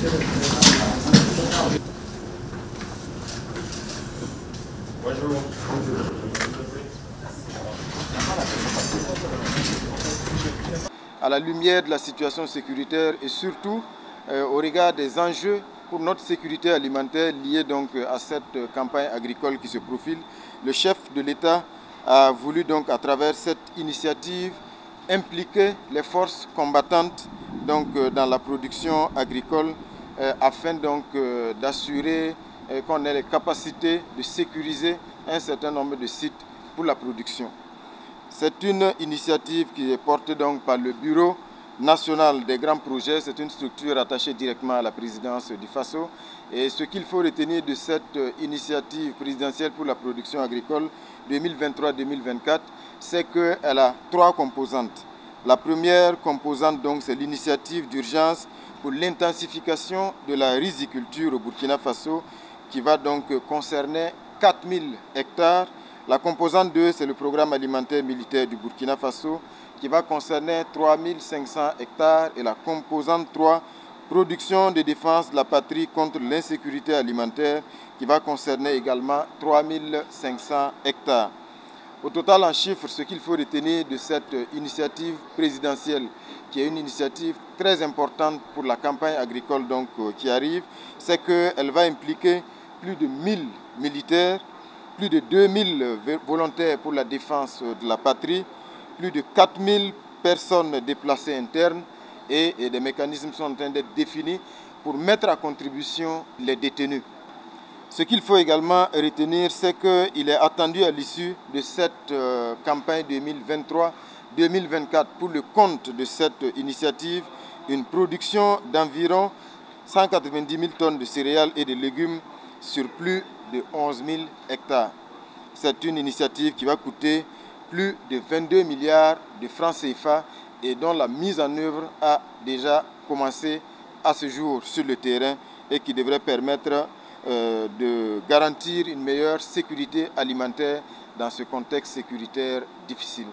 Bonjour. À la lumière de la situation sécuritaire et surtout au regard des enjeux pour notre sécurité alimentaire liés donc à cette campagne agricole qui se profile, le chef de l'État a voulu donc à travers cette initiative impliquer les forces combattantes donc dans la production agricole afin donc d'assurer qu'on ait les capacités de sécuriser un certain nombre de sites pour la production. C'est une initiative qui est portée donc par le Bureau national des grands projets. C'est une structure attachée directement à la présidence du FASO. Et ce qu'il faut retenir de cette initiative présidentielle pour la production agricole 2023-2024, c'est qu'elle a trois composantes. La première composante, donc, c'est l'initiative d'urgence pour l'intensification de la riziculture au Burkina Faso, qui va donc concerner 4000 hectares. La composante 2, c'est le programme alimentaire militaire du Burkina Faso, qui va concerner 3500 hectares. Et la composante 3, production de défense de la patrie contre l'insécurité alimentaire, qui va concerner également 3500 hectares. Au total, en chiffres, ce qu'il faut retenir de cette initiative présidentielle, qui est une initiative très importante pour la campagne agricole donc, qui arrive, c'est qu'elle va impliquer plus de 1000 militaires, plus de 2000 volontaires pour la défense de la patrie, plus de 4000 personnes déplacées internes et des mécanismes sont en train d'être définis pour mettre à contribution les détenus. Ce qu'il faut également retenir, c'est qu'il est attendu à l'issue de cette campagne 2023-2024 pour le compte de cette initiative, une production d'environ 190 000 tonnes de céréales et de légumes sur plus de 11 000 hectares. C'est une initiative qui va coûter plus de 22 milliards de francs CFA et dont la mise en œuvre a déjà commencé à ce jour sur le terrain et qui devrait permettre de garantir une meilleure sécurité alimentaire dans ce contexte sécuritaire difficile.